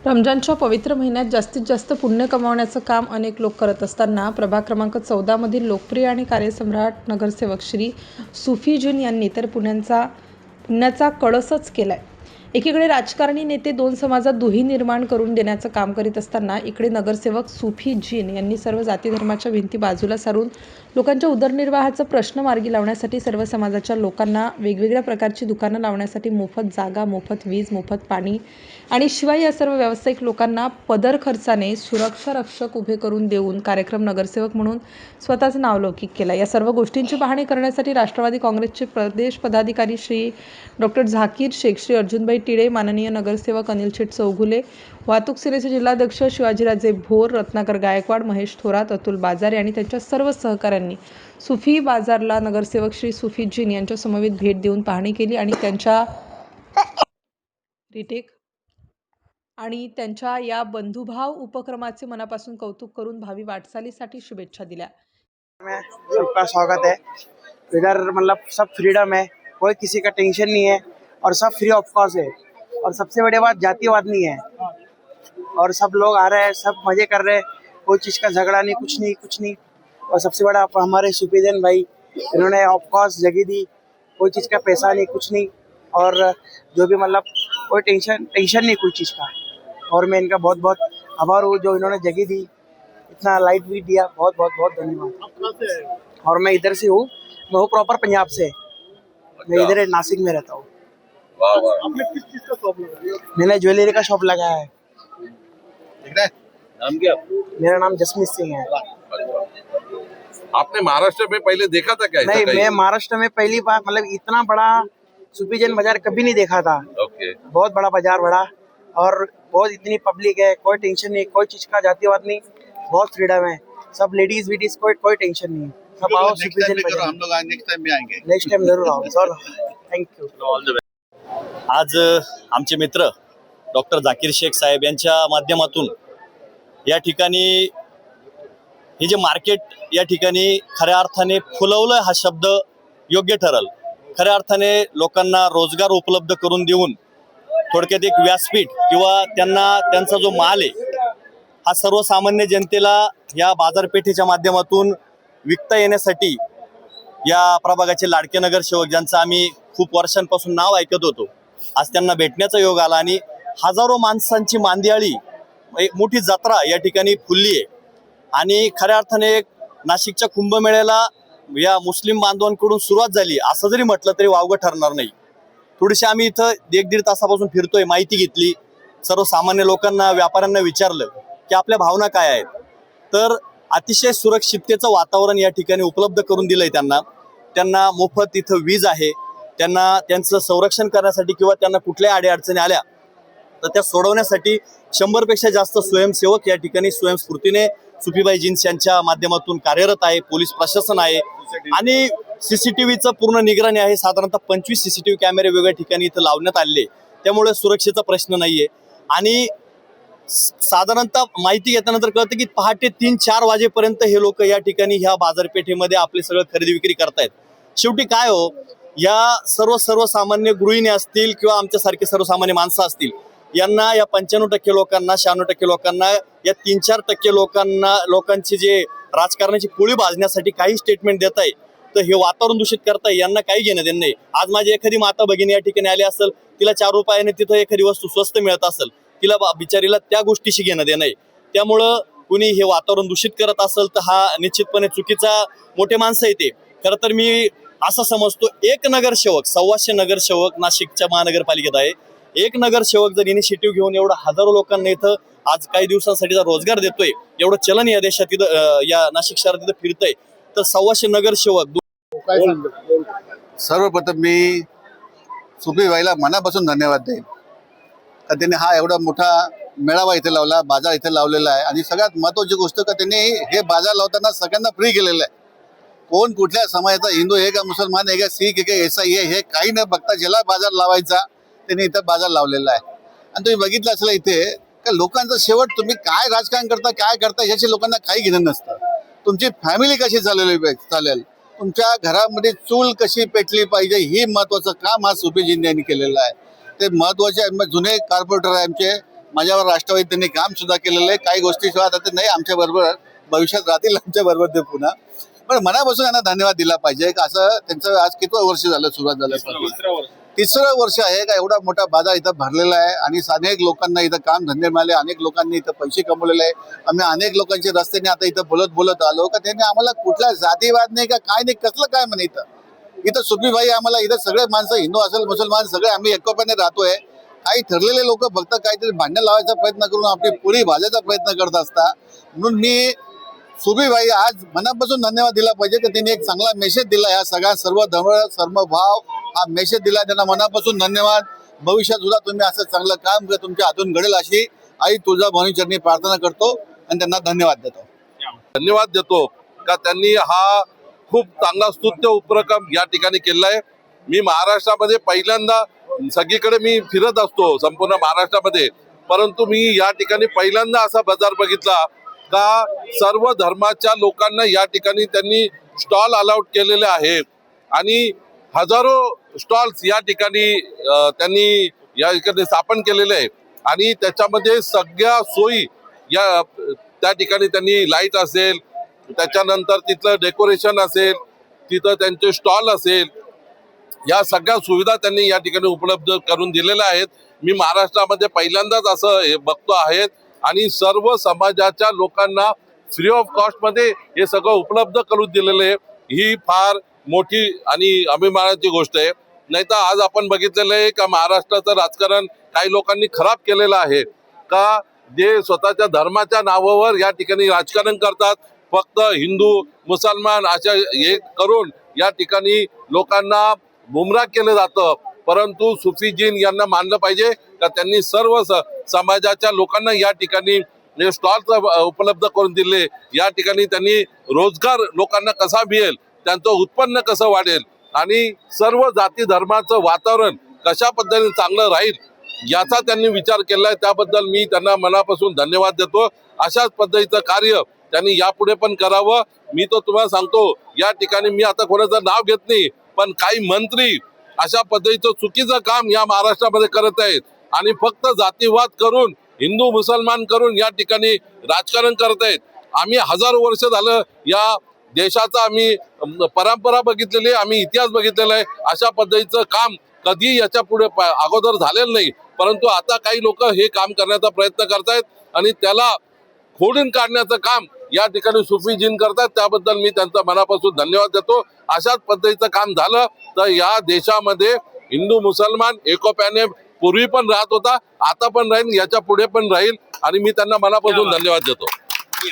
रमजानच्या पवित्र महिन्यात जास्तीत जास्त पुण्य कमावण्याचं काम अनेक लोक करत असताना प्रभाग क्रमांक 14 मधील लोकप्रिय आणि कार्यसम्राट नगरसेवक श्री सुफीजून यांनी तर पुण्याचा कळसच केलाय। एकीकडे राजकारणी नेते दोन समाजात दुही निर्माण करून देण्याचं काम करीत असताना इकडे नगरसेवक सुफी जीन यांनी सर्व जाती धर्माच्या भिंती बाजूला सारून लोकांच्या उदरनिर्वाहाचा प्रश्न मार्गी लावण्यासाठी सर्व समाजाच्या लोकांना वेगवेगळ्या प्रकारची दुकानं लावण्यासाठी मोफत जागा, मोफत वीज, मोफत पाणी आणि शिवाय या सर्व व्यावसायिक लोकांना पदर खर्चाने सुरक्षा रक्षक उभे करून देऊन कार्यक्रम नगरसेवक म्हणून स्वतःचं नावलौकिक केला। या सर्व गोष्टींची पाहणी करण्यासाठी राष्ट्रवादी काँग्रेसचे प्रदेश पदाधिकारी श्री डॉक्टर झाकीर शेख, श्री अर्जुनभाई टिळे, माननीय नगरसेवक अनिल शेठ चौगुले, वाहतूक सेनेचे जिल्हाध्यक्ष शिवाजीराजे भोर, रत्नाकर गायकवाड, महेश थोरात, अतुल बाजारे आणि त्यांच्या सर्व सहकाऱ्यांनी सुफी बाजारला नगरसेवक श्री सुफी जीन यांच्या समवेत भेट देऊन पाहणी केली आणि त्यांच्या या बंधुभाव उपक्रमाचे मनापासून कौतुक करून भावी वाटचालीसाठी शुभेच्छा दिल्या। सबका स्वागत है इधर, मतलब सब फ्रीडम है, कोई किसी का टेंशन नहीं है और सब फ्री ऑफ कॉस्ट है। और सबसे बड़ी बात जातिवाद नहीं है और सब लोग आ रहे हैं, सब मजे कर रहे हैं, कोई चीज़ का झगड़ा नहीं, कुछ नहीं। और सबसे बड़ा हमारे सुपीजन भाई, इन्होंने ऑफ कॉस्ट जगह दी, कोई चीज़ का पैसा नहीं, कुछ नहीं। और जो भी मतलब कोई टेंशन नहीं कोई चीज़ का। और मैं इनका बहुत बहुत आभार हूँ जो इन्होंने जगह दी, इतना लाइट भी दिया, बहुत बहुत बहुत धन्यवाद। और मैं इधर से हूँ, मैं हूँ प्रॉपर पंजाब से, मैं इधर नासिक में रहता हूँ। आपने किस चीज का शॉप लगाया? मैंने ज्वेलरी का शॉप लगाया है। नाम क्या? मेरा नाम जसमीत सिंह है। आपने महाराष्ट्र में पहले देखा था क्या? नहीं, मैं महाराष्ट्र में पहली बार, मतलब इतना बड़ा सुपीजन बाजार कभी नहीं देखा था। ओके। बहुत बड़ा बाजार बड़ा और बहुत इतनी पब्लिक है, कोई टेंशन नहीं, कोई चीज का जातिवाद नहीं, बहुत फ्रीडम है, सब लेडीज वीडीज कोई टेंशन नहीं। सब आओ सुपीजन बाजार। हम लोग नेक्स्ट टाइम भी आएंगे। नेक्स्ट टाइम जरूर आओ सर, थैंक यू। आज आमचे मित्र डॉक्टर झाकीर शेख साहेब यांच्या माध्यमातून या ठिकाणी हे जे मार्केट या ठिकाणी खऱ्या अर्थाने फुलवलं हा शब्द योग्य ठरल। खऱ्या अर्थाने लोकांना रोजगार उपलब्ध करून देऊन थोडक्यात एक व्यासपीठ किंवा त्यांचा जो माल आहे हा सर्वसामान्य जनतेला या बाजारपेठेच्या माध्यमातून विकता येण्यासाठी या प्रभागाचे लाडके नगरसेवक ज्यांचं आम्ही खूप वर्षांपासून नाव ऐकत होतो, आज त्यांना भेटण्याचा योग आला आणि हजारो माणसांची मांदियाळी एक मोठी जत्रा या ठिकाणी फुलली आहे। आणि खऱ्या अर्थाने नाशिकच्या कुंभमेळ्याला या मुस्लिम बांधवांकडून सुरुवात झाली असं जरी म्हटलं तरी वावगं ठरणार नाही। थोडीशी आम्ही इथं 1-1.5 तासापासून फिरतोय, माहिती घेतली, सर्वसामान्य लोकांना, व्यापाऱ्यांना विचारलं की आपल्या भावना काय आहेत। तर अतिशय सुरक्षिततेचं वातावरण या ठिकाणी उपलब्ध करून दिलंय त्यांना मोफत इथं वीज आहे, त्यांना त्यांचं संरक्षण करण्यासाठी किंवा त्यांना कुठल्या अडीअडचणी आल्या तर त्या सोडवण्यासाठी 100 पेक्षा जास्त स्वयंसेवक या ठिकाणी स्वयंस्फूर्तीने सुफीबाई जीन्स यांच्या माध्यमातून कार्यरत आहे। पोलीस प्रशासन आहे आणि सीसीटीव्हीचं पूर्ण निगराणी आहे। साधारणतः 25 सीसीटीव्ही कॅमेरे वेगवेगळ्या ठिकाणी इथं लावण्यात आले, त्यामुळे सुरक्षेचा प्रश्न नाहीये। आणि साधारणतः माहिती घेतल्यानंतर कळतं की पहाटे 3-4 वाजेपर्यंत हे लोक या ठिकाणी ह्या बाजारपेठेमध्ये आपले सगळं खरेदी विक्री करतायत। शेवटी काय हो, या सर्वसामान्य गृहिणी असतील किंवा आमच्यासारखे सर्वसामान्य माणसं असतील, यांना या 95% लोकांना, 96% लोकांना, या 3-4% लोकांची जे राजकारणाची पोळी भाजण्यासाठी काही स्टेटमेंट देत आहे तर हे वातावरण दूषित करताय, यांना काही घेणं देणं नाही। आज माझी एखादी माता भगिनी या ठिकाणी आली असेल, तिला 4 रुपयाने तिथं एखादी वस्तू स्वस्त मिळत असेल, तिला बिचारीला त्या गोष्टीशी घेणं देणं आहे। त्यामुळं कुणी हे वातावरण दूषित करत असेल तर हा निश्चितपणे चुकीचा, मोठे माणसं येते। खरं तर मी असं समजतो, एक नगरसेवक 125 नगरसेवक नाशिकच्या महानगरपालिकेत आहे, एक नगरसेवक जर इनिशिएटिव्ह घेऊन एवढा हजारो लोकांना इथं आज काही दिवसांसाठी रोजगार देतोय, एवढं चलन या देशात इथं या नाशिक शहरात इथं फिरतंय, तर 125 नगरसेवक। सर्वप्रथम मी सुफीबाईला मनापासून धन्यवाद देईन का त्यांनी हा एवढा मोठा मेळावा इथे लावला, बाजार इथे लावलेला आहे। आणि सगळ्यात महत्त्वाची गोष्ट का त्यांनी हे बाजार लावताना सगळ्यांना फ्री केलेलं आहे। कोण कुठल्या समाजाचा, हिंदू आहे का, मुसलमान आहे का, शीख आहे का, ईसाई आहे, हे काही न बघता ज्याला बाजार लावायचा त्यांनी इथं बाजार लावलेला आहे। आणि तुम्ही बघितलं असेल इथे का लोकांचं शेवट, तुम्ही काय राजकारण करता, काय करता, याची लोकांना काही घेणं नसतं। तुमची फॅमिली कशी चालेल, तुमच्या घरामध्ये चूल कशी पेटली पाहिजे, ही महत्त्वाचं काम हा सुफीजींनी यांनी केलेलं आहे। ते महत्त्वाचे जुने कॉर्पोरेटर आहे आमचे माझ्यावर राष्ट्रवादी त्यांनी काम सुद्धा केलेलं आहे. काही गोष्टीशिवाय आता ते नाही आमच्या बरोबर, भविष्यात राहतील आमच्या बरोबर ते पुन्हा. पण मनापासून यांना धन्यवाद दिला पाहिजे. असं त्यांचं आज किती वर्ष झालं सुरुवात झालं, तिसरं वर्ष आहे का एवढा मोठा बाजार इथं भरलेला आहे आणि अनेक लोकांना इथं काम धंदे मिळाले, अनेक लोकांनी इथं पैसे कमवलेले आहे. आम्ही अनेक लोकांचे रस्त्याने आता इथं बोलत आलो का त्यांनी आम्हाला कुठला जातीवाद नाही का काय नाही, कसलं काय म्हणे इथं सुखबीरभाई आम्हाला इथं सगळे माणसं हिंदू असेल मुसलमान सगळे आम्ही एकोप्याने राहतोय. काही ठरलेले लोक फक्त काहीतरी भांडण लावायचा प्रयत्न करून आपली पुरी भाजायचा प्रयत्न करत असता. म्हणून मी सुखबीरभाई आज मनापासून धन्यवाद दिला पाहिजे की त्यांनी एक चांगला मेसेज दिला, या सगळ्या सर्व धर्म सर्व भाव हा मेसेज दिला. त्यांना मनापासून धन्यवाद. भविष्यात सुद्धा तुम्ही असं चांगलं काम कर तुमच्या हातून घडेल अशी आई तुळजाभवानी चरणी प्रार्थना करतो आणि त्यांना धन्यवाद देतो. धन्यवाद देतो का त्यांनी हा खूप चांगला स्तुत्य उपक्रम या ठिकाणी केला आहे. मी महाराष्ट्रामध्ये पहिल्यांदा, सगळीकडे मी फिरत असतो संपूर्ण महाराष्ट्रामध्ये, परंतु मी या ठिकाणी पहिल्यांदा असा बाजार बघितला का सर्व धर्माच्या लोकांना या ठिकाणी त्यांनी स्टॉल अलाउड केलेले आहेत आणि हजारो स्टॉल्स या ठिकाणी त्यांनी या ठिकाणी स्थापन केलेले आहे आणि त्याच्यामध्ये सगळ्या सोयी या त्या ठिकाणी त्यांनी लाईट असेल, त्याच्यानंतर तिथलं डेकोरेशन असेल, तिथं त्यांचे स्टॉल असेल, या सगळ्या सुविधा त्यांनी या ठिकाणी उपलब्ध करून दिलेल्या आहेत. मी महाराष्ट्रामध्ये पहिल्यांदाच असं हे बघतो आहेत आणि सर्व समाजाच्या लोकांना फ्री ऑफ कॉस्ट मध्ये हे सगळं उपलब्ध करून दिलेलं आहे. ही फार मोठी आणि अभिमानाची गोष्ट आहे. नाही तर आज आपण बघितलेलं आहे का महाराष्ट्राचं राजकारण काही लोकांनी खराब केलेलं आहे का जे स्वतःच्या धर्माच्या नावावर या ठिकाणी राजकारण करतात. फक्त हिंदू मुसलमान अशा हे करून या ठिकाणी लोकांना गुमराह केलं जातं. परंतु सुफीजीन यांना मानलं पाहिजे का त्यांनी सर्व समाजाच्या लोकांना या ठिकाणी स्टॉल उपलब्ध करून दिले. या ठिकाणी त्यांनी रोजगार लोकांना कसा मिळेल, त्यांचं उत्पन्न कसं वाढेल आणि सर्व जाती धर्माचं वातावरण कशा पद्धतीने चांगलं राहील याचा त्यांनी विचार केलाय. त्याबद्दल मी त्यांना मनापासून धन्यवाद देतो. अशाच पद्धतीचं कार्य त्यांनी यापुढे पण करावं. मी तो तुम्हाला सांगतो, या ठिकाणी मी आता कोणाचं नाव घेत नाही, पण काही मंत्री अशा पद्धतीचं चुकीचं काम या महाराष्ट्रामध्ये करत आहेत आणि फक्त जातीवाद करून हिंदू मुसलमान करून या ठिकाणी राजकारण करत आहेत. आम्ही हजारो वर्ष झालं या देशाचा आम्ही परंपरा बघितलेली आहे, आम्ही इतिहास बघितलेला आहे. अशा पद्धतीचं काम कधी याच्या पुढे अगोदर झालेलं नाही, परंतु आता काही लोक हे काम करण्याचा प्रयत्न करतायत आणि त्याला खोडून काढण्याचं काम या ठिकाणी सुफीजीन करतात. त्याबद्दल मी त्यांचा मनापासून धन्यवाद देतो. अशाच पद्धतीचं काम झालं तर या देशामध्ये हिंदू मुसलमान एकोप्याने पूर्वी पण राहत होता, आता पण राहील, याच्या पुढे पण राहील आणि मी त्यांना मनापासून धन्यवाद देतो.